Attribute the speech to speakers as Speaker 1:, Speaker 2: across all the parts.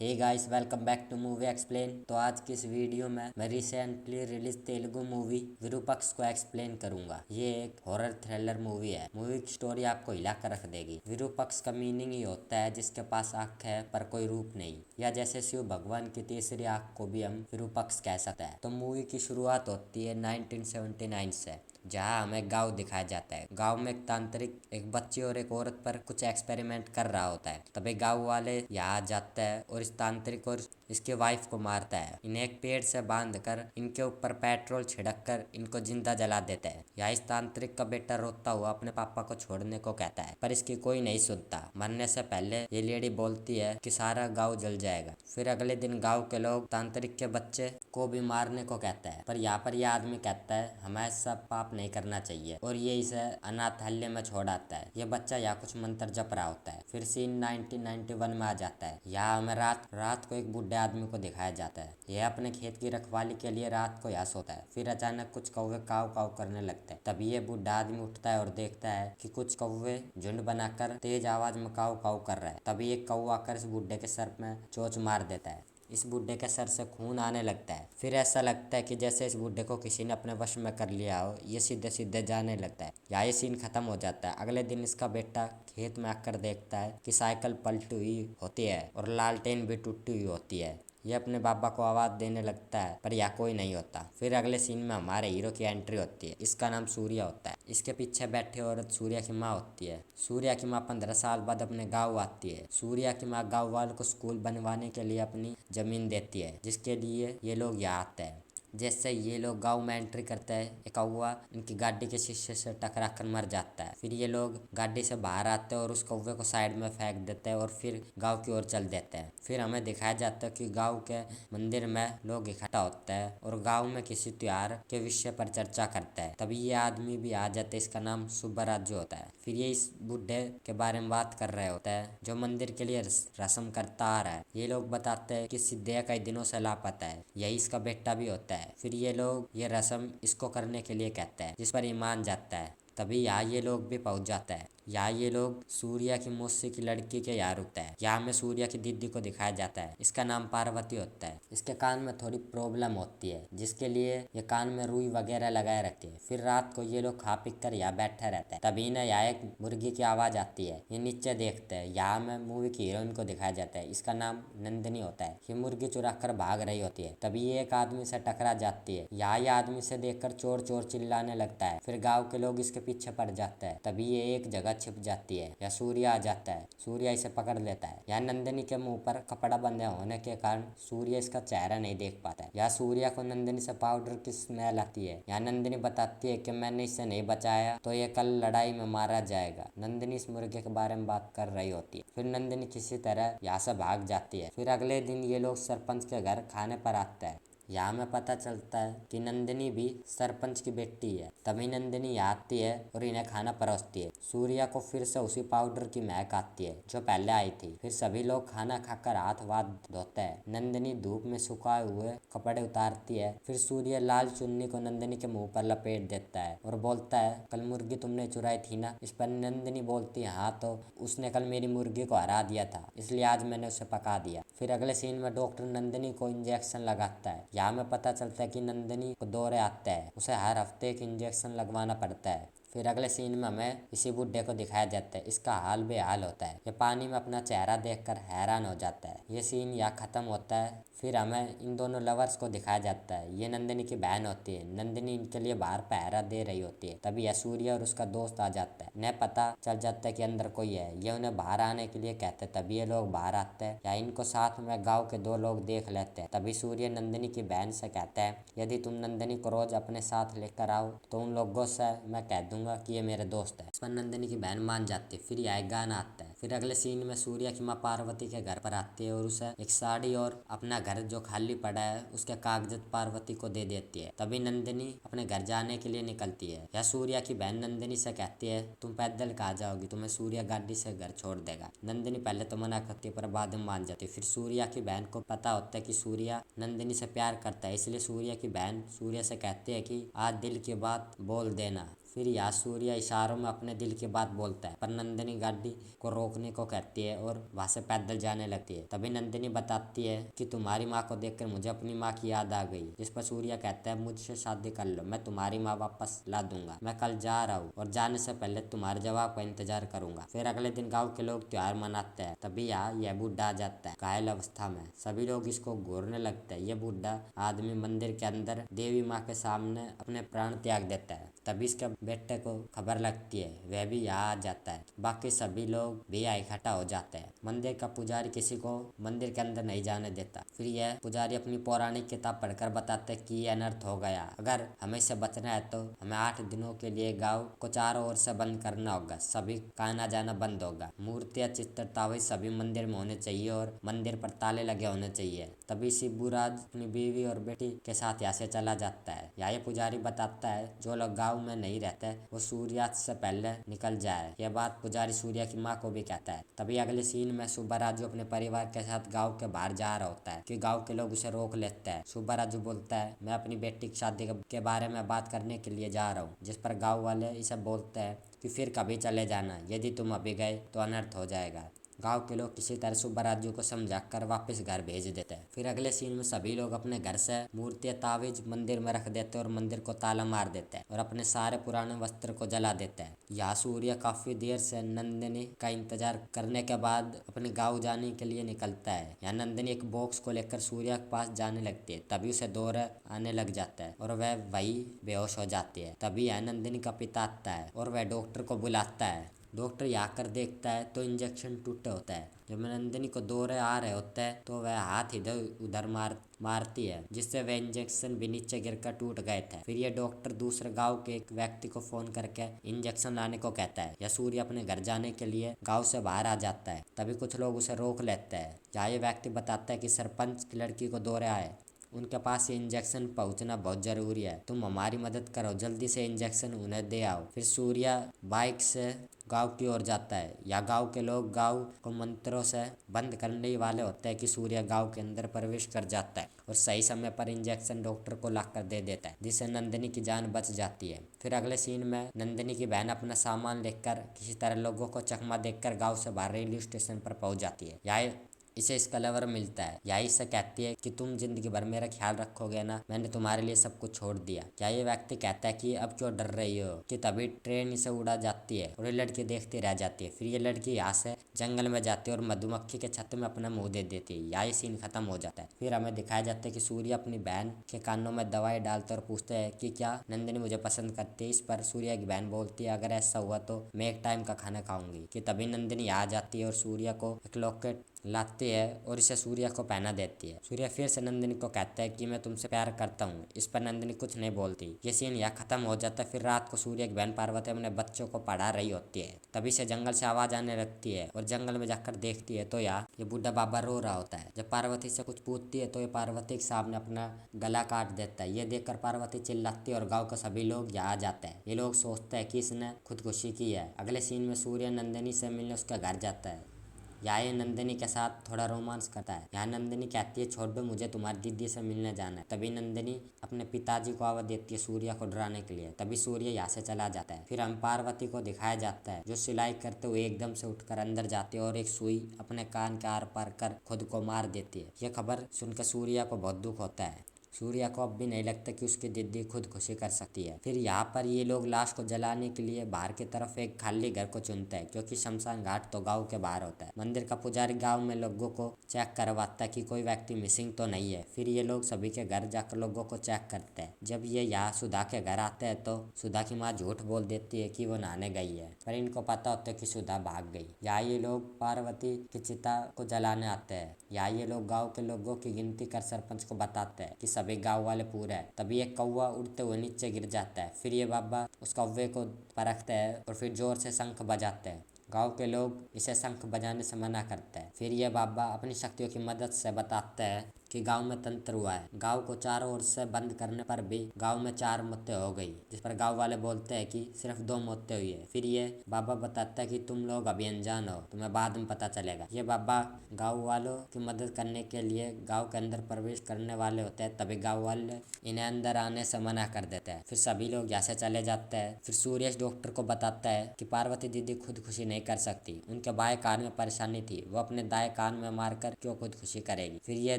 Speaker 1: Hey guys, welcome back to movie explain. तो आज की इस वीडियो में मैं recently release Telugu movie Virupaksha को एक्सप्लेन करूंगा। ये एक हॉरर थ्रिलर मूवी है। मूवी की स्टोरी आपको हिला कर रख देगी। विरूपक्ष का मीनिंग ही होता है जिसके पास आंख है पर कोई रूप नहीं, या जैसे शिव भगवान की तीसरी आंख को भी हम विरूपक्ष कह सकते हैं। तो मूवी की शुरुआत होती है 1979 से, जहाँ हमें गांव दिखाया जाता है। गांव में एक तांत्रिक एक बच्ची और एक औरत पर कुछ एक्सपेरिमेंट कर रहा होता है। तभी गांव वाले यहाँ जाते हैं और इस तांत्रिक और इसके वाइफ को मारता है। इन्हें एक पेड़ से बांधकर इनके ऊपर पेट्रोल छिड़क कर इनको जिंदा जला देता है। यहाँ इस तांत्रिक का बेटा रोता हुआ अपने पापा को छोड़ने को कहता है, पर इसकी कोई नहीं सुनता। मरने से पहले ये लेडी बोलती है कि सारा गाँव जल जाएगा। फिर अगले दिन गाँव के लोग तांत्रिक के बच्चे को भी मारने को कहता है, पर यहाँ पर यह आदमी कहता है हमें ऐसा पाप नहीं करना चाहिए, और ये इसे अनाथालय में छोड़ आता है। ये बच्चा यहाँ कुछ मंत्र जप रहा होता है। फिर सीन 1991 में आ जाता है। यहाँ हमें रात को एक बूढ़े आदमी को दिखाया जाता है। यह अपने खेत की रखवाली के लिए रात को यहाँ सोता है। फिर अचानक कुछ कौवे काव काव करने लगते हैं। तभी ये बूढ़ा आदमी उठता है और देखता है कि कुछ कौवे झुंड बनाकर तेज आवाज में काव काव कर रहे हैं। तभी एक कौवा आकर इस बूढ़े के सर में चोंच मार देता है। इस बूढ़े के सर से खून आने लगता है। फिर ऐसा लगता है कि जैसे इस बूढ़े को किसी ने अपने वश में कर लिया हो। ये सीधे सीधे जाने लगता है। यहाँ ये सीन खत्म हो जाता है। अगले दिन इसका बेटा खेत में आकर देखता है कि साइकिल पलटी हुई होती है और लालटेन भी टूटी हुई होती है। ये अपने पापा को आवाज़ देने लगता है, पर यहाँ कोई नहीं होता। फिर अगले सीन में हमारे हीरो की एंट्री होती है। इसका नाम सूर्या होता है। इसके पीछे बैठे औरत सूर्या की माँ होती है। सूर्या की माँ 15 साल बाद अपने गाँव आती है। सूर्या की माँ गाँव वालों को स्कूल बनवाने के लिए अपनी ज़मीन देती है, जिसके लिए ये लोग यहाँ आते हैं। जैसे ये लोग गांव में एंट्री करते हैं, एक कौवा इनकी गाड़ी के शीशे से टकरा कर मर जाता है। फिर ये लोग गाड़ी से बाहर आते हैं और उस कौवे को साइड में फेंक देते हैं और फिर गांव की ओर चल देते हैं। फिर हमें दिखाया जाता है कि गांव के मंदिर में लोग इकट्ठा होते हैं और गांव में किसी त्योहार के विषय पर चर्चा करते हैं। तभी ये आदमी भी आ जाते हैं। इसका नाम सुब्बराजू होता है। फिर ये इस बुढ़े के बारे में बात कर रहे होते हैं जो मंदिर के लिए रस्म करता आ रहा है। ये लोग बताते हैं कि सिद्धैया कई दिनों से लापता है, यही इसका बेटा भी होता है। फिर ये लोग ये रस्म इसको करने के लिए कहते हैं, जिस पर ईमान जाता है। तभी यहाँ ये लोग भी पहुंच जाता है। यहाँ ये लोग सूर्या की मौसी की लड़की के यहाँ रुकता है। यहाँ में सूर्या की दीदी को दिखाया जाता है। इसका नाम पार्वती होता है। इसके कान में थोड़ी प्रॉब्लम होती है, जिसके लिए ये कान में रुई वगैरह लगाए रखती है। फिर रात को ये लोग खा पी कर यहाँ बैठे रहते हैं। तभी ना यहाँ एक मुर्गी की आवाज़ आती है। ये नीचे देखते हैं। यहाँ में मूवी की हीरोइन को दिखाया जाता है। इसका नाम नंदिनी होता है। ये मुर्गी चुरा कर भाग रही होती है। तभी ये एक आदमी से टकरा जाती है। यहाँ ये आदमी से देखकर चोर चोर चिल्लाने लगता है। फिर गाँव के लोग इसके पीछे पड़ जाते हैं। तभी ये एक जगह छिप जाती है। या सूर्या आ जाता है। सूर्या इसे पकड़ लेता है। यहाँ नंदिनी के मुंह पर कपड़ा बंधे होने के कारण सूर्या इसका चेहरा नहीं देख पाता है। यहाँ सूर्या को नंदिनी से पाउडर की स्मेल आती है। यहाँ नंदिनी बताती है कि मैंने इसे नहीं बचाया तो ये कल लड़ाई में मारा जाएगा। नंदिनी इस मुर्गे के बारे में बात कर रही होती है। फिर नंदिनी किसी तरह यहाँ से भाग जाती है। फिर अगले दिन ये लोग सरपंच के घर खाने पर आते हैं। यहाँ में पता चलता है कि नंदिनी भी सरपंच की बेटी है। तभी नंदिनी यहाँ आती है और इन्हें खाना परोसती है। सूर्या को फिर से उसी पाउडर की महक आती है जो पहले आई थी। फिर सभी लोग खाना खाकर हाथ वाथ धोते हैं। नंदिनी धूप में सुखाए हुए कपड़े उतारती है। फिर सूर्या लाल चुन्नी को नंदिनी के मुंह पर लपेट देता है और बोलता है कल मुर्गी तुमने चुराई थी ना। इस पर नंदिनी बोलती है हाँ, तो उसने कल मेरी मुर्गी को हरा दिया था, इसलिए आज मैंने उसे पका दिया। फिर अगले सीन में डॉक्टर नंदिनी को इंजेक्शन लगाता है। यहाँ में पता चलता है कि नंदिनी को दौरे आते हैं। उसे हर हफ्ते एक इंजेक्शन लगवाना पड़ता है। फिर अगले सीन में हमें इसी बुड्ढे को दिखाया जाता है। इसका हाल बेहाल होता है। ये पानी में अपना चेहरा देखकर हैरान हो जाता है। ये सीन यहाँ खत्म होता है। फिर हमें इन दोनों लवर्स को दिखाया जाता है। ये नंदिनी की बहन होती है। नंदिनी इनके लिए बाहर पहरा दे रही होती है। तभी यह सूर्य और उसका दोस्त आ जाता है। इन्हें पता चल जाता है कि अंदर कोई है। ये उन्हें बाहर आने के लिए कहते हैं। तभी ये लोग बाहर आते हैं। या इनको साथ में गाँव के दो लोग देख लेते हैं। तभी सूर्य नंदिनी की बहन से कहता है यदि तुम नंदिनी को रोज अपने साथ लेकर आओ तो उन लोगों से मैं कह दूंगा कि ये मेरे दोस्त है। इस पर नंदिनी की बहन मान जाती है। फिर यह गाना आता है। फिर अगले सीन में सूर्या की माँ पार्वती के घर पर आती है और उसे एक साड़ी और अपना घर जो खाली पड़ा है उसके कागजात पार्वती को दे देती है। तभी नंदिनी अपने घर जाने के लिए निकलती है। या सूर्या की बहन नंदिनी से कहती है तुम पैदल कहाँ जाओगी, तुम्हें सूर्या गाड़ी से घर छोड़ देगा। नंदिनी पहले तो मना करती है पर बाद में मान जाती है। फिर सूर्या की बहन को पता होता है कि सूर्या नंदिनी से प्यार करता है, इसलिए सूर्या की बहन सूर्या से कहती है कि आज दिल की बात बोल देना। फिर यहाँ सूर्य इशारों में अपने दिल की बात बोलता है, पर नंदिनी गाड़ी को रोकने को कहती है और वहां से पैदल जाने लगती है। तभी नंदिनी बताती है कि तुम्हारी माँ को देखकर मुझे अपनी माँ की याद आ गई। जिस पर सूर्य कहता है, मुझसे शादी कर लो, मैं तुम्हारी माँ वापस ला दूंगा। मैं कल जा रहा हूँ और जाने से पहले तुम्हारे जवाब का इंतजार करूंगा। फिर अगले दिन गाँव के लोग त्योहार मनाते हैं। तभी यहाँ यह बूढ़ा आ जाता है घायल अवस्था में। सभी लोग इसको घूरने लगते हैं। ये बूढ़ा आदमी मंदिर के अंदर देवी माँ के सामने अपने प्राण त्याग देता है। तभी इसके बेटे को खबर लगती है, वह भी यहाँ आ जाता है। बाकी सभी लोग भी यहाँ इकट्ठा हो जाते हैं। मंदिर का पुजारी किसी को मंदिर के अंदर नहीं जाने देता। फिर यह पुजारी अपनी पौराणिक किताब पढ़कर बताते हैं कि ये अनर्थ हो गया, अगर हमें से बचना है तो हमें 8 दिनों के लिए गाँव को चारों ओर से बंद करना होगा। सभी का आना जाना बंद होगा। मूर्तियाँ, चित्रतावें सभी मंदिर में होने चाहिए और मंदिर पर ताले लगे होने चाहिए। तभी शिबूराज अपनी बीवी और बेटी के साथ यहाँ से चला जाता है। यहाँ ये पुजारी बताता है जो लोग गाँव में नहीं रहते वो सूर्यास्त से पहले निकल जाए। यह बात पुजारी सूर्य की माँ को भी कहता है। तभी अगले सीन में सुब्बाराजू अपने परिवार के साथ गाँव के बाहर जा रहा होता है कि गाँव के लोग उसे रोक लेते हैं। सुब्बाराजू बोलता है, मैं अपनी बेटी की शादी के बारे में बात करने के लिए जा रहा हूँ। जिस पर गाँव वाले इसे बोलते हैं कि फिर कभी चले जाना, यदि तुम अभी गए तो अनर्थ हो जाएगा। गांव के लोग किसी तरह सुब्बाराजू को समझाकर वापस घर भेज देते हैं। फिर अगले सीन में सभी लोग अपने घर से मूर्तियां, तावीज मंदिर में रख देते हैं और मंदिर को ताला मार देते हैं और अपने सारे पुराने वस्त्र को जला देते हैं। यहाँ सूर्य काफी देर से नंदिनी का इंतजार करने के बाद अपने गाँव जाने के लिए निकलता है। यहाँ नंदिनी एक बॉक्स को लेकर सूर्य के पास जाने लगती है। तभी उसे दौरा आने लग जाता है और वह वही बेहोश हो जाती है। तभी यहाँ नंदिनी का पिता आता है और वह डॉक्टर को बुलाता है। डॉक्टर यहाँ कर देखता है तो इंजेक्शन टूटा होता है। जब नंदिनी को दौरे आ रहे होते हैं तो वह हाथ इधर उधर मारती है, जिससे वह इंजेक्शन भी नीचे गिरकर टूट गए थे। फिर ये डॉक्टर दूसरे गांव के एक व्यक्ति को फोन करके इंजेक्शन लाने को कहता है। यह सूर्य अपने घर जाने के लिए गांव से बाहर आ जाता है। तभी कुछ लोग उसे रोक लेते हैं। यहाँ ये व्यक्ति बताता है कि सरपंच की लड़की को दौरे आए, उनके पास ये इंजेक्शन पहुंचना बहुत जरूरी है, तुम हमारी मदद करो, जल्दी से इंजेक्शन उन्हें दे आओ। फिर सूर्या बाइक से गांव की ओर जाता है। या गांव के लोग गांव को मंत्रों से बंद करने वाले होते हैं कि सूर्य गांव के अंदर प्रवेश कर जाता है और सही समय पर इंजेक्शन डॉक्टर को लाकर दे देता है, जिससे नंदिनी की जान बच जाती है। फिर अगले सीन में नंदिनी की बहन अपना सामान लेकर किसी तरह लोगों को चकमा देकर गाँव से बाहर रेलवे स्टेशन पर पहुंच जाती है। या इसे इसका लवर मिलता है। यही इससे कहती है कि तुम जिंदगी भर मेरा ख्याल रखोगे ना, मैंने तुम्हारे लिए सब कुछ छोड़ दिया। क्या ये व्यक्ति कहता है कि अब क्यों डर रही हो, कि तभी ट्रेन इसे उड़ा जाती है और ये लड़की देखती रह जाती है। फिर ये लड़की यहाँ से जंगल में जाती है और मधुमक्खी के छत्ते में अपना मुंह दे देती है। यही सीन खत्म हो जाता है। फिर हमें दिखाया जाता है कि सूर्य अपनी बहन के कानों में दवाई डालते और पूछते हैं कि क्या नंदिनी मुझे पसंद करती है। इस पर सूर्य की बहन बोलती है, अगर ऐसा हुआ तो मैं एक टाइम का खाना खाऊंगी। कि तभी नंदिनी आ जाती है और सूर्य को एक लॉकेट लाती है और इसे सूर्य को पहना देती है। सूर्य फिर से नंदिनी को कहता है कि मैं तुमसे प्यार करता हूँ। इस पर नंदिनी कुछ नहीं बोलती। ये सीन यहाँ खत्म हो जाता है। फिर रात को सूर्य की बहन पार्वती अपने बच्चों को पढ़ा रही होती है। तभी से जंगल से आवाज आने लगती है और जंगल में जाकर देखती है तो यहाँ ये बूढ़ा बाबा रो रहा होता है। जब पार्वती से कुछ पूछती है तो ये पार्वती के सामने अपना गला काट देता है। ये देखकर पार्वती चिल्लाती है और गाँव के सभी लोग यहाँ आ जाते हैं। ये लोग सोचते हैं कि इसने खुदकुशी की है। अगले सीन में सूर्य नंदिनी से मिलने उसके घर जाता है। यहाँ ये नंदिनी के साथ थोड़ा रोमांस करता है। यहाँ नंदिनी कहती है, छोड़ दो, मुझे तुम्हारी दीदी से मिलने जाना है। तभी नंदिनी अपने पिताजी को आवाज देती है सूर्य को डराने के लिए। तभी सूर्य यहाँ से चला जाता है। फिर हम पार्वती को दिखाया जाता है जो सिलाई करते हुए एकदम से उठकर अंदर जाती है और एक सुई अपने कान के आर पार कर खुद को मार देती है। यह खबर सुनकर सूर्य को बहुत दुख होता है। सूर्य को अब भी नहीं लगता कि उसकी दीदी खुदकुशी कर सकती है। फिर यहाँ पर ये लोग लाश को जलाने के लिए बाहर की तरफ एक खाली घर को चुनते हैं, क्योंकि शमशान घाट तो गांव के बाहर होता है। मंदिर का पुजारी गांव में लोगों को चेक करवाता है कि कोई व्यक्ति मिसिंग तो नहीं है। फिर ये लोग सभी के घर जाकर लोगों को चेक करते हैं। जब ये यहाँ सुधा के घर आते हैं तो सुधा की माँ झूठ बोल देती है कि वो नहाने गई है, पर इनको पता होता है कि सुधा भाग गई। यहाँ ये लोग पार्वती की चिता को जलाने आते हैं। यहाँ ये लोग गाँव के लोगों की गिनती कर सरपंच को बताते हैं कि सभी गांव वाले पूरे हैं। तभी एक कौवा उड़ते हुए नीचे गिर जाता है। फिर ये बाबा उस कौवे को परखते हैं और फिर जोर से शंख बजाते हैं। गांव के लोग इसे शंख बजाने से मना करते हैं। फिर ये बाबा अपनी शक्तियों की मदद से बताते हैं कि गांव में तंत्र हुआ है। गांव को चारों ओर से बंद करने पर भी गांव में 4 मौतें हो गई, जिस पर गांव वाले बोलते हैं कि सिर्फ 2 मौतें हुई है। फिर ये बाबा बताता है कि तुम लोग अभी अनजान हो, तुम्हें बाद में पता चलेगा। ये बाबा गांव वालों की मदद करने के लिए गांव के अंदर प्रवेश करने वाले होते हैं, तभी गांव वाले इन्हें अंदर आने से मना कर देते हैं। फिर सभी लोग यहाँ से चले जाते हैं। फिर सूर्य डॉक्टर को बताता है कि पार्वती दीदी खुदकुशी नहीं कर सकती, उनके बाएं कान में परेशानी थी, वो अपने दाएं कान में मारकर क्यों खुदकुशी करेगी। फिर ये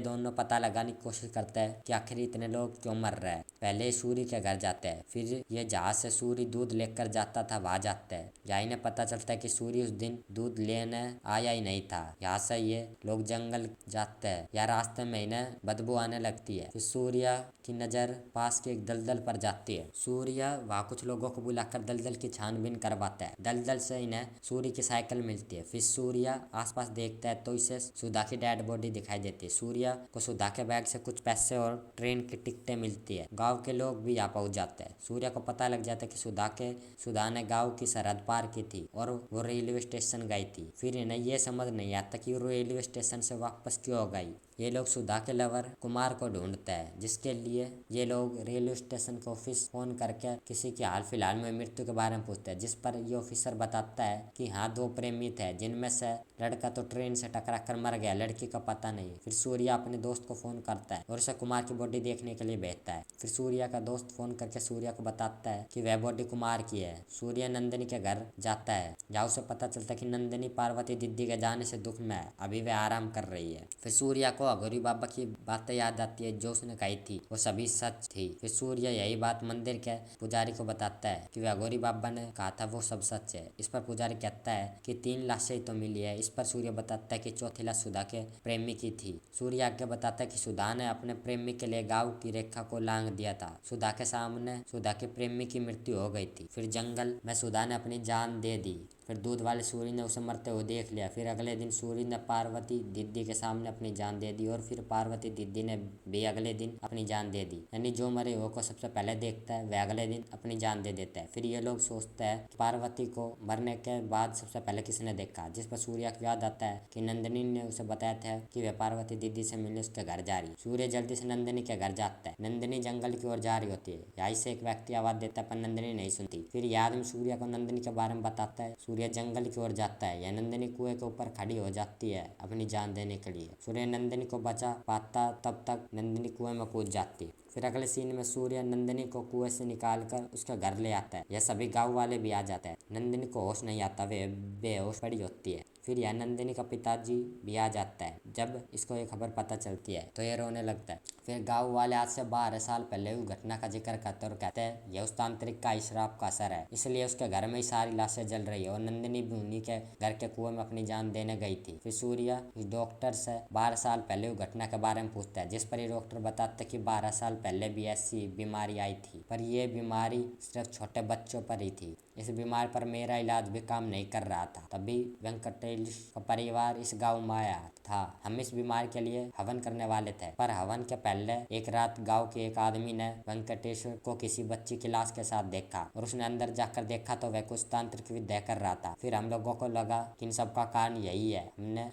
Speaker 1: दोनों पता लगाने की कोशिश करते हैं कि आखिर इतने लोग क्यों मर रहे हैं। पहले सूर्य के घर जाते हैं, फिर ये जहाँ से सूर्य दूध लेकर जाता था वहां जाते हैं। यहाँ इन्हें पता चलता है कि सूर्य उस दिन दूध लेने आया ही नहीं था। यहाँ से ये लोग जंगल जाते हैं। या रास्ते में इन्हें बदबू आने लगती है। फिर सूर्य की नजर पास के एक दलदल पर जाती है। सूर्य वहाँ कुछ लोगों को बुलाकर दलदल की छानबीन करवाता है। दलदल से इन्हें सूर्य की साइकिल मिलती है। फिर सूर्य आसपास देखता है तो इसे सुधा की डेड बॉडी दिखाई देती है। सूर्य को सुधा के बैग से कुछ पैसे और ट्रेन की टिकटें मिलती है। गांव के लोग भी यहाँ पहुंच जाते हैं। सूर्य को पता लग जाता है कि सुधा ने गांव की सरहद पार की थी और वो रेलवे स्टेशन गई थी। फिर इन्हें ये समझ नहीं आता कि वो रेलवे स्टेशन से वापस क्यों गई। ये लोग सुधा के लवर कुमार को ढूंढते हैं, जिसके लिए ये लोग रेलवे स्टेशन के ऑफिस फोन करके किसी की हाल फिलहाल में मृत्यु के बारे में पूछते हैं, जिस पर ये ऑफिसर बताता है कि हाँ 2 प्रेमी थे, जिनमें से लड़का तो ट्रेन से टकरा कर मर गया, लड़की का पता नहीं। फिर सूर्य अपने दोस्त को फोन करता है और उसे कुमार की बॉडी देखने के लिए भेजता है। फिर सूर्य का दोस्त फोन करके सूर्य को बताता है कि वह बॉडी कुमार की है। सूर्य नंदिनी के घर जाता है, जहाँ उसे पता चलता है कि नंदिनी पार्वती दीदी के जाने से दुख में है, अभी वह आराम कर रही है। फिर सूर्य को अघोरी बाबा की बातें याद आती है, जो उसने कही थी वो सभी सच थी। फिर सूर्य यही बात मंदिर के पुजारी को बताता है कि वह अघोरी बाबा ने कहा था वो सब सच है। इस पर पुजारी कहता है कि 3 लाशें तो मिली है। इस पर सूर्य बताता है कि चौथी लाश सुधा के प्रेमी की थी। सूर्य आगे बताता है कि सुधा ने अपने प्रेमी के लिए गांव की रेखा को लांग दिया था। सुधा के सामने सुधा के प्रेमी की मृत्यु हो गई थी। फिर जंगल में सुधा ने अपनी जान दे दी। फिर दूध वाले सूर्य ने उसे मरते हुए देख लिया। फिर अगले दिन सूर्य ने पार्वती दीदी के सामने अपनी जान दे दी और फिर पार्वती दीदी ने भी अगले दिन अपनी जान दे दी। यानी जो मरे हुए को सबसे पहले देखता है वह अगले दिन अपनी जान दे देता है। फिर ये लोग सोचते हैं कि पार्वती को मरने के बाद सबसे पहले किसने देखा, जिस पर सूर्य को याद आता है कि नंदिनी ने उसे बताया था कि वह पार्वती दीदी से मिलने उसके घर जा रही। सूर्य जल्दी से नंदिनी के घर जाता है। नंदिनी जंगल की ओर जा रही होती है। यहाँ से एक व्यक्ति आवाज देता है पर नंदिनी नहीं सुनती। फिर यह आदमी सूर्य को नंदिनी के बारे में बताता है। सूर्य जंगल की ओर जाता है। यह नंदिनी कुएं के ऊपर खड़ी हो जाती है अपनी जान देने के लिए। सूर्य नंदिनी को बचा पाता तब तक नंदिनी कुएं में कूद जाती है। फिर अगले सीन में सूर्य नंदिनी को कुएं से निकालकर उसके घर ले आता है। यह सभी गांव वाले भी आ जाते हैं। नंदिनी को होश नहीं आता, वे बेहोश पड़ी होती है। फिर यह नंदिनी का पिताजी भी आ जाता है। जब इसको ये खबर पता चलती है तो ये रोने लगता है। फिर गांव वाले आज से 12 साल पहले उस घटना का जिक्र करते और कहते हैं यह उस तांत्रिक का श्राप का असर है, इसलिए उसके घर में ही सारी लाशें जल रही है और नंदिनी भी उन्हीं के घर के कुएं में अपनी जान देने गई थी। फिर सूर्य इस डॉक्टर से 12 साल पहले उस घटना के बारे में पूछता है, जिस पर ये डॉक्टर बताता है कि 12 साल पहले भी ऐसी बीमारी आई थी, पर यह बीमारी सिर्फ छोटे बच्चों पर ही थी। इस बीमारी पर मेरा इलाज भी काम नहीं कर रहा था। तभी वेंकटेश का परिवार इस गांव में आया था। हम इस बीमारी के लिए हवन करने वाले थे, पर हवन के पहले एक रात गांव के एक आदमी ने वेंकटेश्वर को किसी बच्ची की लाश के साथ देखा और उसने अंदर जाकर देखा तो वह कुछ तांत्रिक विद्या कर रहा था। फिर हम लोगों को लगा कि इन सब का कारण यही है।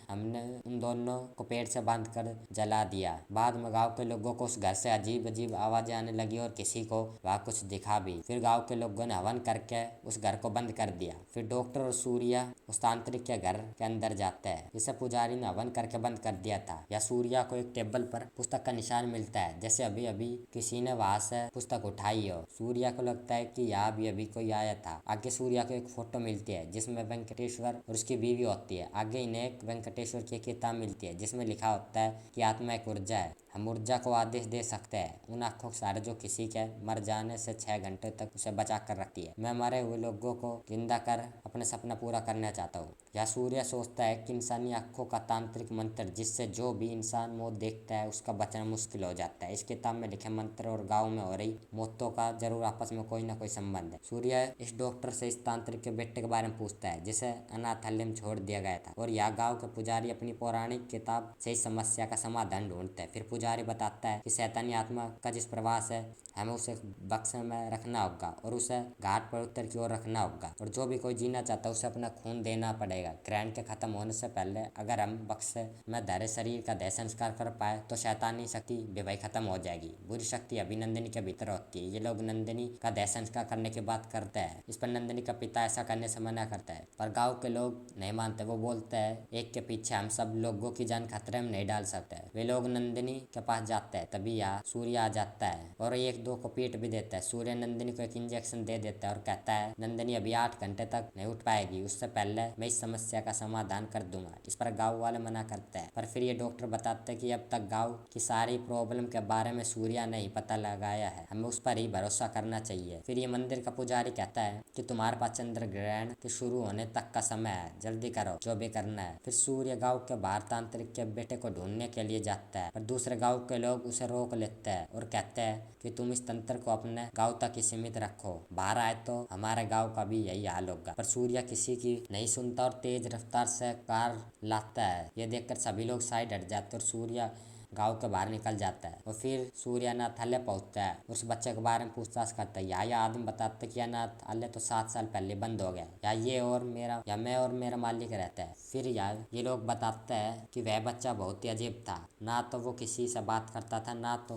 Speaker 1: हमने उन दोनों को पेड़ से बांध कर जला दिया। बाद में गाँव के लोगों को उस घर से अजीब अजीब आवाजें आने लगी और किसी को वह कुछ दिखा भी। फिर गाँव के लोगों ने हवन करके उस घर को बंद कर दिया। फिर डॉक्टर और सूर्य उस तांत्रिक के घर के अंदर जाते हैं, जिसे पुजारी ने हवन करके बंद कर दिया था। या सूर्य को एक टेबल पर पुस्तक का निशान मिलता है, जैसे अभी अभी किसी ने वहां से पुस्तक उठाई हो। सूर्य को लगता है कि यहाँ भी अभी कोई आया था। आगे सूर्य को एक फोटो मिलती है जिसमें वेंकटेश्वर और उसकी बीवी होती है। आगे इन्हें एक वेंकटेश्वर की किताब मिलती है जिसमें लिखा होता है कि आत्मा एक ऊर्जा है, हम ऊर्जा को आदेश दे सकते हैं उन आंखों के सहारे जो किसी के मर जाने से 6 घंटे तक उसे बचा कर रखती है। मैं मरे हुए लोगों को जिंदा कर अपने सपना पूरा करना चाहता हूँ। यह सूर्य सोचता है कि इंसानी आंखों का तांत्रिक मंत्र, जिससे जो भी इंसान मौत देखता है उसका बचना मुश्किल हो जाता है। इस किताब में लिखे मंत्र और गाँव में हो रही मौतों का जरूर आपस में कोई ना कोई संबंध है। सूर्य इस डॉक्टर से इस तांत्रिक के बेटे के बारे में पूछता है, जिसे अनाथालय में छोड़ दिया गया था, और यह गाँव के पुजारी अपनी पौराणिक किताब से इस समस्या का समाधान ढूंढते हैं। फिर पुजारी बताता है कि शैतानी आत्मा का जिस प्रवास है हमें उसे बक्से में रखना होगा और उसे घाट पर उत्तर की ओर रखना होगा और जो भी कोई जीना चाहता है उसे अपना खून देना पड़ेगा। ग्रहण के खत्म होने से पहले अगर हम बक्से में धरे शरीर का देह संस्कार कर पाए तो शैतानी शक्ति बेवही खत्म हो जाएगी। बुरी शक्ति अभी नंदिनी के भीतर होती है। ये लोग नंदिनी का देह संस्कार करने की बात करते हैं। इस पर नंदिनी का पिता ऐसा करने से मना करता है, पर गाँव के लोग नहीं मानते। वो बोलते हैं एक के पीछे हम सब लोगों की जान खतरे में नहीं डाल सकते। वे लोग नंदिनी के पास जाते हैं, तभी यहाँ सूर्य आ जाता है और एक दो को पीट भी देता है। सूर्य नंदिनी को एक इंजेक्शन दे देता है और कहता है नंदिनी अभी 8 घंटे तक नहीं उठ पाएगी, उससे पहले मैं इस समस्या का समाधान कर दूंगा। इस पर गाँव वाले मना करते हैं, पर फिर ये डॉक्टर बताते हैं कि अब तक गाँव की सारी प्रॉब्लम के बारे में सूर्य ने ही पता लगाया है, हमें उस पर ही भरोसा करना चाहिए। फिर ये मंदिर का पुजारी कहता है कि तुम्हारे पास चंद्र ग्रहण के शुरू होने तक का समय है, जल्दी करो जो भी करना है। फिर सूर्य गाँव के बाहर तांत्रिक के बेटे को ढूंढने के लिए जाता है, पर दूसरे गाँव के लोग उसे रोक लेते हैं और कहते हैं कि तुम इस तंत्र को अपने गाँव तक ही सीमित रखो, बाहर आए तो हमारे गाँव का भी यही हाल होगा। पर सूर्य किसी की नहीं सुनता और तेज रफ्तार से कार लाता है। ये देखकर सभी लोग साइड हट जाते और सूर्य गाँव के बाहर निकल जाता है और फिर सूर्य अनाथालय पहुंचता है। उस बच्चे के बारे में पूछताछ करता है। यह आदमी बताता है कि अनाथालय तो 7 साल पहले बंद हो गया, या मैं और मेरा मालिक रहता है। फिर यार ये लोग बताते हैं कि वह बच्चा बहुत ही अजीब था, ना तो वो किसी से बात करता था, ना तो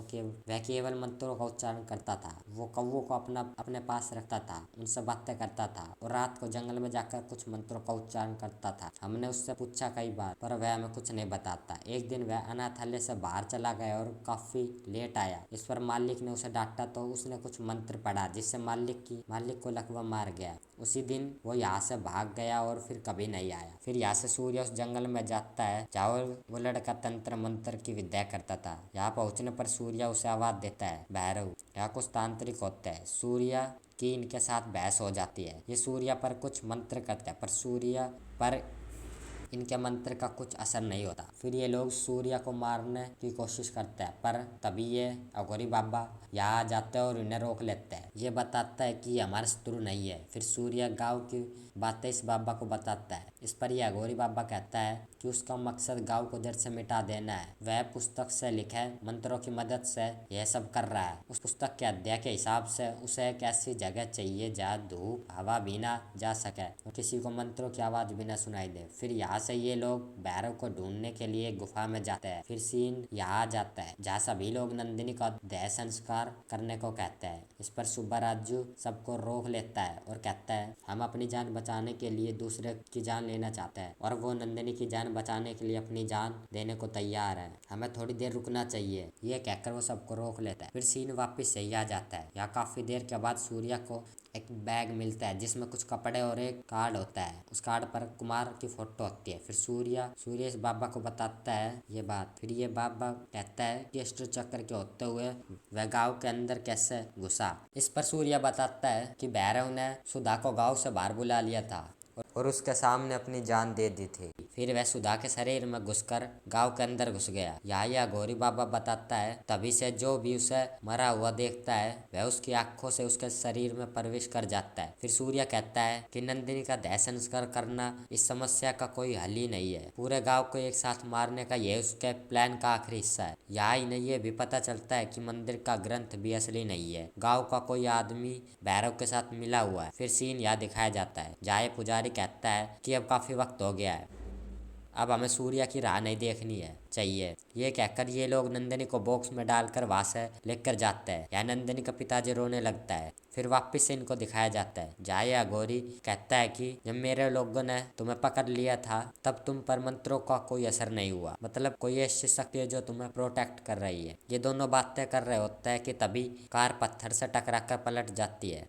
Speaker 1: वह केवल मंत्रों का उच्चारण करता था। वो कौवों को अपने पास रखता था, उनसे बातें करता था और रात को जंगल में जाकर कुछ मंत्रों का उच्चारण करता था। हमने उससे पूछा कई बार, पर वह हमें कुछ नहीं बताता। एक दिन वह अनाथालय से बाहर चला गया और काफी लेट आया। इस पर मालिक ने उसे डांटा तो उसने कुछ मंत्र पढ़ा जिससे मालिक को लकवा मार गया। उसी दिन वो यहाँ से भाग गया और फिर कभी नहीं आया। फिर यहाँ से सूर्य उस जंगल में जाता है जहाँ वो लड़का तंत्र मंत्र की विद्या करता था। यहाँ पहुंचने पर सूर्य उसे आवाज देता है भैरव। यहाँ कुछ तांत्रिक होते हैं, सूर्य की इनके साथ बहस हो जाती है। ये सूर्य पर कुछ मंत्र करते हैं, पर सूर्य पर इनके मंत्र का कुछ असर नहीं होता। फिर ये लोग सूर्य को मारने की कोशिश करते हैं, पर तभी ये अघोरी बाबा यहाँ आ जाते हैं और इन्हें रोक लेते हैं। ये बताता है कि ये हमारा शत्रु नहीं है। फिर सूर्य गाँव की बातें इस बाबा को बताता है। इस पर यह अघोरी बाबा कहता है कि उसका मकसद गाँव को जड़ से मिटा देना है। वह पुस्तक से लिखे मंत्रों की मदद से यह सब कर रहा है। उस पुस्तक के अध्याय के हिसाब से उसे एक ऐसी जगह चाहिए जहाँ धूप हवा भी ना जा सके और किसी को मंत्रों की आवाज भी ना सुनाई दे। फिर यहाँ से ये लोग भैरव को ढूंढने के लिए गुफा में जाते हैं। फिर सीन यहाँ जाता है जहाँ सभी लोग नंदिनी का देह संस्कार करने को कहते हैं। इस पर सुब्बाराजू सबको रोक लेता है और कहता है हम अपनी जान बचाने के लिए दूसरे की जान लेना चाहते हैं और वो नंदिनी की जान बचाने के लिए अपनी जान देने को तैयार है, हमें थोड़ी देर रुकना चाहिए। ये कहकर वो सबको रोक लेता है। फिर सीन वापस सही आ जाता है। यहाँ काफी देर के बाद सूर्य को एक बैग मिलता है जिसमें कुछ कपड़े और एक कार्ड होता है। उस कार्ड पर कुमार की फोटो होती है। फिर सूर्य इस बाबा को बताता है ये बात। फिर ये बाबा कहता है कि अष्ट चक्र के होते हुए वह गांव के अंदर कैसे घुसा। इस पर सूर्य बताता है कि भैरव ने सुधा को गांव से बाहर बुला लिया था और उसके सामने अपनी जान दे दी थी। फिर वह सुधा के शरीर में घुसकर गांव के अंदर घुस गया। यह गौरी बाबा बताता है तभी से जो भी उसे मरा हुआ देखता है वह उसकी आंखों से उसके शरीर में प्रवेश कर जाता है। फिर सूर्य कहता है कि नंदिनी का देह संस्कार करना इस समस्या का कोई हल ही नहीं है, पूरे गाँव को एक साथ मारने का यह उसके प्लान का आखिरी हिस्सा है। यहाँ ही नहीं, ये भी पता चलता है कि मंदिर का ग्रंथ भी असली नहीं है, गाँव का कोई आदमी भैरव के साथ मिला हुआ है। फिर सीन यहाँ दिखाया जाता है जहाँ ये पुजारी कहता है कि अब काफी वक्त हो गया है, अब हमें सूर्य की राह नहीं देखनी है चाहिए। ये कहकर ये लोग नंदिनी को बॉक्स में डालकर वहां से लेकर जाते हैं। या नंदिनी का पिताजी रोने लगता है। फिर वापस से इनको दिखाया जाता है जहाँ यह गौरी कहता है कि जब मेरे लोगों ने तुम्हें पकड़ लिया था तब तुम पर मंत्रों का कोई असर नहीं हुआ, मतलब कोई ऐसी शक्ति है जो तुम्हें प्रोटेक्ट कर रही है। ये दोनों बातें कर रहे होते हैं कि तभी कार पत्थर से टकरा कर पलट जाती है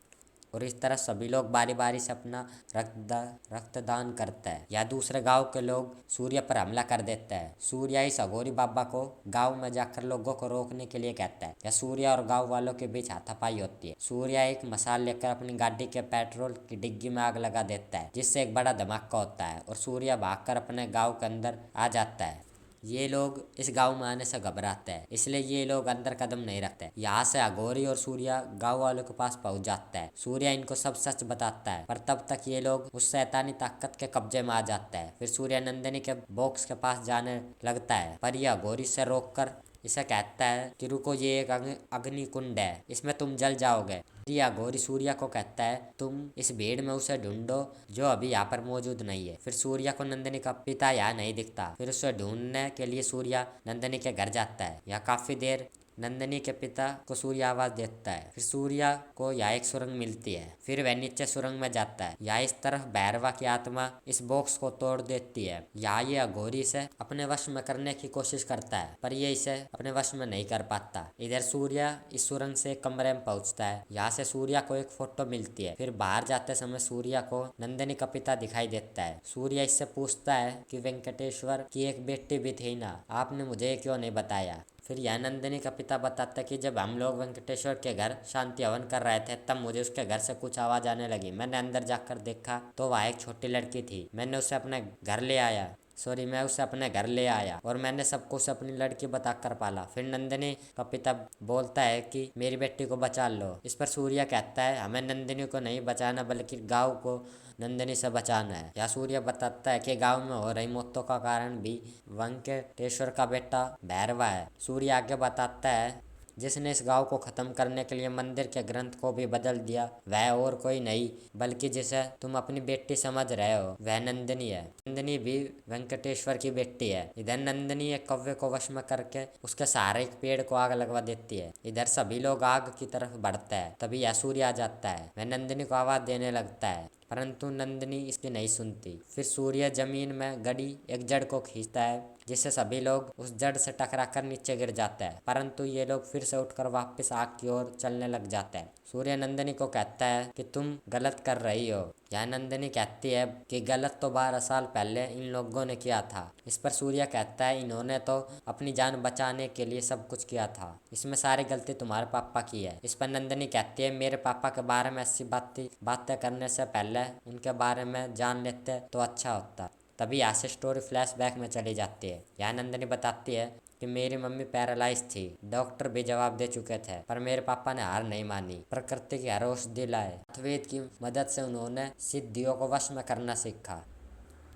Speaker 1: और इस तरह सभी लोग बारी बारी से अपना रक्तदान करते हैं। या दूसरे गांव के लोग सूर्य पर हमला कर देते हैं। सूर्य इस अघोरी बाबा को गांव में जाकर लोगों को रोकने के लिए कहता है। या सूर्य और गांव वालों के बीच हाथापाई होती है। सूर्य एक मसाल लेकर अपनी गाड़ी के पेट्रोल की डिग्गी में आग लगा देता है जिससे एक बड़ा धमाका होता है और सूर्य भागकर अपने गाँव के अंदर आ जाता है। ये लोग इस गांव में आने से घबराते हैं, इसलिए ये लोग अंदर कदम नहीं रखते। यहाँ से अघोरी और सूर्य गांव वालों के पास पहुंच जाता है। सूर्य इनको सब सच बताता है, पर तब तक ये लोग उस शैतानी ताकत के कब्जे में आ जाता है। फिर सूर्य नंदिनी के बॉक्स के पास जाने लगता है, पर यह अघोरी से रोककर इसे कहता है कि रुको, ये एक अग्नि कुंड है, इसमें तुम जल जाओगे। यह अघोरी सूर्या को कहता है तुम इस भीड़ में उसे ढूंढो जो अभी यहाँ पर मौजूद नहीं है। फिर सूर्या को नंदिनी का पिता यहाँ नहीं दिखता। फिर उसे ढूंढने के लिए सूर्या नंदिनी के घर जाता है। यहाँ काफी देर नंदिनी के पिता को सूर्य आवाज देता है। फिर सूर्या को यहाँ एक सुरंग मिलती है। फिर वह नीचे सुरंग में जाता है। यहाँ इस तरफ भैरवा की आत्मा इस बॉक्स को तोड़ देती है। यहाँ ये अघोरी से अपने वश में करने की कोशिश करता है, पर ये इसे अपने वश में नहीं कर पाता। इधर सूर्या इस सुरंग से एक कमरे में पहुंचता है। यहाँ से सूर्या को एक फोटो मिलती है। फिर बाहर जाते समय सूर्या को नंदिनी का पिता दिखाई देता है। सूर्या इससे पूछता है कि वेंकटेश्वर की एक बेटी भी थी ना, आपने मुझे क्यों नहीं बताया। फिर यह नंदिनी का पिता बताता कि जब हम लोग वेंकटेश्वर के घर शांति हवन कर रहे थे तब मुझे उसके घर से कुछ आवाज आने लगी। मैंने अंदर जाकर देखा तो वहाँ एक छोटी लड़की थी। मैंने उसे अपने घर ले आया मैं उसे अपने घर ले आया और मैंने सबको उसे अपनी लड़की बताकर पाला। फिर नंदिनी का पिता बोलता है कि मेरी बेटी को बचा लो। इस पर सूर्या कहता है हमें नंदिनी को नहीं बचाना बल्कि गाँव को नंदिनी से बचाना है। या सूर्य बताता है कि गांव में हो रही मौतों का कारण भी वेंकटेश्वर का बेटा भैरवा है। सूर्य आगे बताता है जिसने इस गांव को खत्म करने के लिए मंदिर के ग्रंथ को भी बदल दिया वह और कोई नहीं बल्कि जिसे तुम अपनी बेटी समझ रहे हो वह नंदिनी है। नंदिनी भी वेंकटेश्वर की बेटी है। इधर नंदिनी एक कौवे को वश में करके उसके सहारे एक पेड़ को आग लगवा देती है। इधर सभी लोग आग की तरफ बढ़ते हैं। तभी यह सूर्य आ जाता है। वह नंदिनी को आवाज देने लगता है परंतु नंदिनी इसकी नहीं सुनती। फिर सूर्य जमीन में गड़ी एक जड़ को खींचता है जिससे सभी लोग उस जड़ से टकराकर नीचे गिर जाते हैं, परंतु ये लोग फिर से उठकर वापस आग की ओर चलने लग जाते हैं। सूर्य नंदिनी को कहता है कि तुम गलत कर रही हो। यह नंदिनी कहती है कि गलत तो 12 साल पहले इन लोगों ने किया था। इस पर सूर्य कहता है इन्होंने तो अपनी जान बचाने के लिए सब कुछ किया था, इसमें सारी गलती तुम्हारे पापा की है। इस पर नंदिनी कहती है मेरे पापा के बारे में ऐसी बातें करने से पहले उनके बारे में जान लेते तो अच्छा होता। तभी यहाँ से स्टोरी फ्लैशबैक में चली जाती है। यहाँ नंदिनी बताती है कि मेरी मम्मी पैरालाइज थी, डॉक्टर भी जवाब दे चुके थे, पर मेरे पापा ने हार नहीं मानी। प्रकृति की हर औषधि लाए, अथर्ववेद की मदद से उन्होंने सिद्धियों को वश में करना सीखा।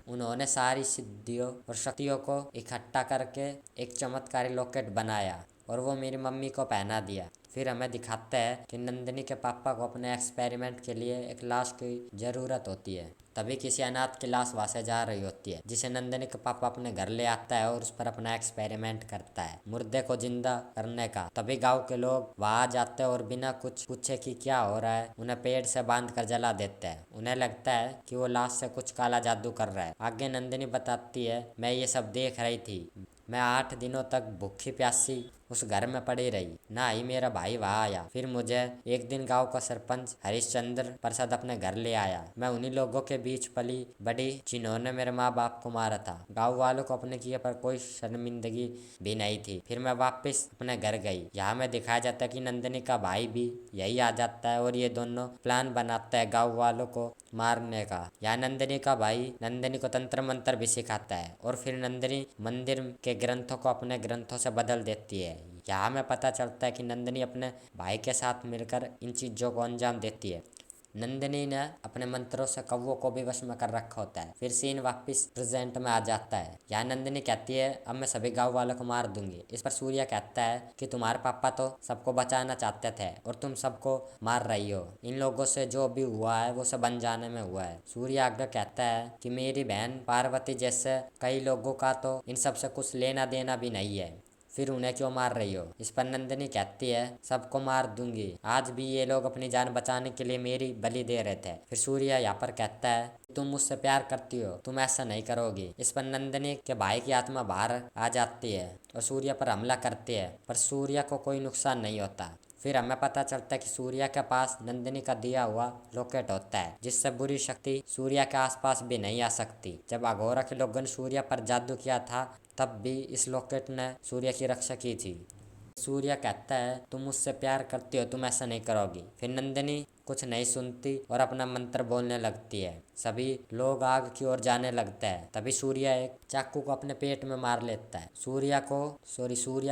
Speaker 1: उन्होंने सारी सिद्धियों और शक्तियों को इकट्ठा करके एक चमत्कारी लॉकेट बनाया और वो मेरी मम्मी को पहना दिया। फिर हमें दिखाता है कि नंदिनी के पापा को अपने एक्सपेरिमेंट के लिए एक लाश की ज़रूरत होती है। तभी किसी अनाथ की लाश वहाँ से जा रही होती है जिसे नंदिनी के पापा अपने घर ले आता है और उस पर अपना एक्सपेरिमेंट करता है मुर्दे को जिंदा करने का। तभी गांव के लोग वहाँ जाते हैं और बिना कुछ पूछे कि क्या हो रहा है उन्हें पेड़ से बांध कर जला देते हैं। उन्हें लगता है कि वो लाश से कुछ काला जादू कर रहा है। आगे नंदिनी बताती है मैं ये सब देख रही थी। मैं 8 दिनों तक भूखी प्यासी उस घर में पड़ी रही, ना ही मेरा भाई वहाँ आया। फिर मुझे एक दिन गांव का सरपंच हरिश्चंद्र प्रसाद अपने घर ले आया। मैं उन्हीं लोगों के बीच पली बड़ी जिन्होंने मेरे माँ बाप को मारा था। गांव वालों को अपने किए पर कोई शर्मिंदगी भी नहीं थी। फिर मैं वापस अपने घर गई। यहाँ में दिखाया जाता है कि नंदिनी का भाई भी यही आ जाता है और ये दोनों प्लान बनाता है गाँव वालों को मारने का। यहाँ नंदिनी का भाई नंदिनी को तंत्र मंत्र भी सिखाता है और फिर नंदिनी मंदिर के ग्रंथों को अपने ग्रंथों से बदल देती है। यहाँ में पता चलता है कि नंदिनी अपने भाई के साथ मिलकर इन चीज़ों को अंजाम देती है। नंदिनी ने अपने मंत्रों से कौवों को भी वश में कर रखा होता है। फिर सीन वापस प्रेजेंट में आ जाता है। यहाँ नंदिनी कहती है अब मैं सभी गाँव वालों को मार दूंगी। इस पर सूर्य कहता है कि तुम्हारे पापा तो सबको बचाना चाहते थे और तुम सबको मार रही हो। इन लोगों से जो भी हुआ है वो सब अनजाने में हुआ है। सूर्य आगे कहता है कि मेरी बहन पार्वती जैसे कई लोगों का तो इन सब से कुछ लेना देना भी नहीं है, फिर उन्हें क्यों मार रही हो। इस पर नंदिनी कहती है सबको मार दूंगी, आज भी ये लोग अपनी जान बचाने के लिए मेरी बलि दे रहे थे। फिर सूर्य यहाँ पर कहता है तुम मुझसे प्यार करती हो, तुम ऐसा नहीं करोगी। इस पर नंदिनी के भाई की आत्मा बाहर आ जाती है और सूर्य पर हमला करती है, पर सूर्य को कोई नुकसान नहीं होता। फिर हमें पता चलता है कि सूर्य के पास नंदिनी का दिया हुआ लॉकेट होता है जिससे बुरी शक्ति सूर्य के आसपास भी नहीं आ सकती। जब अघोरा के लोगों ने सूर्य पर जादू किया था तब भी इस लॉकेट ने सूर्य की रक्षा की थी। सूर्य कहता है तुम मुझसे प्यार करती हो, तुम ऐसा नहीं करोगी। फिर नंदिनी कुछ नहीं सुनती और अपना मंत्र बोलने लगती है। सभी लोग आग की ओर जाने लगते हैं। तभी सूर्या एक चाकू को अपने पेट में मार लेता है। सूर्या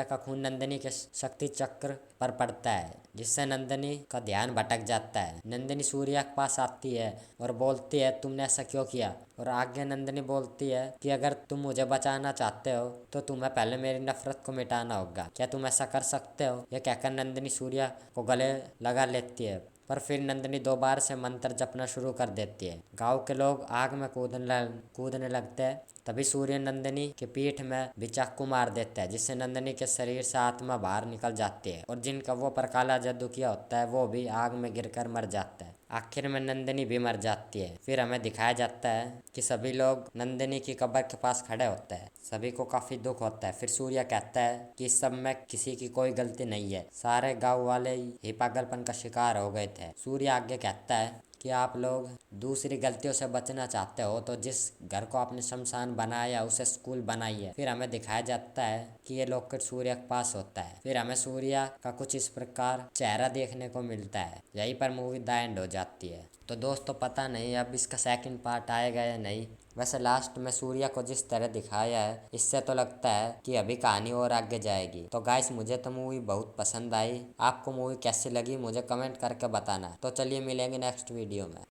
Speaker 1: का खून नंदिनी के शक्ति चक्र पर पड़ता है, जिससे नंदिनी का ध्यान भटक जाता है। नंदिनी सूर्या के पास आती है और बोलती है, तुमने ऐसा क्यों किया? और आगे नंदिनी बोलती है कि अगर तुम मुझे बचाना चाहते हो तो तुम्हें पहले मेरी नफरत को मिटाना होगा। क्या तुम ऐसा कर सकते हो? यह कहकर नंदिनी सूर्या को गले लगा लेती है, पर फिर नंदिनी दोबारा से मंत्र जपना शुरू कर देती है। गांव के लोग आग में कूदने लगते हैं। तभी सूर्य नंदिनी के पीठ में भी चाकू मार देता है, जिससे नंदिनी के शरीर से आत्मा बाहर निकल जाती है और जिनका वो पर काला जादू किया होता है वो भी आग में गिरकर मर जाता है। आखिर में नंदिनी भी मर जाती है। फिर हमें दिखाया जाता है कि सभी लोग नंदिनी की कब्र के पास खड़े होते हैं। सभी को काफी दुख होता है। फिर सूर्य कहता है कि इस सब में किसी की कोई गलती नहीं है, सारे गांव वाले ही पागलपन का शिकार हो गए थे। सूर्य आगे कहता है कि आप लोग दूसरी गलतियों से बचना चाहते हो तो जिस घर को आपने शमशान बनाया उसे स्कूल बनाइए। फिर हमें दिखाया जाता है कि ये लॉकेट सूर्य के पास होता है। फिर हमें सूर्य का कुछ इस प्रकार चेहरा देखने को मिलता है। यहीं पर मूवी द एंड हो जाती है। तो दोस्तों पता नहीं अब इसका सेकंड पार्ट आएगा या नहीं। वैसे लास्ट में सूर्या को जिस तरह दिखाया है इससे तो लगता है कि अभी कहानी और आगे जाएगी। तो गाइस मुझे तो मूवी बहुत पसंद आई। आपको मूवी कैसी लगी मुझे कमेंट करके बताना। तो चलिए मिलेंगे नेक्स्ट वीडियो में।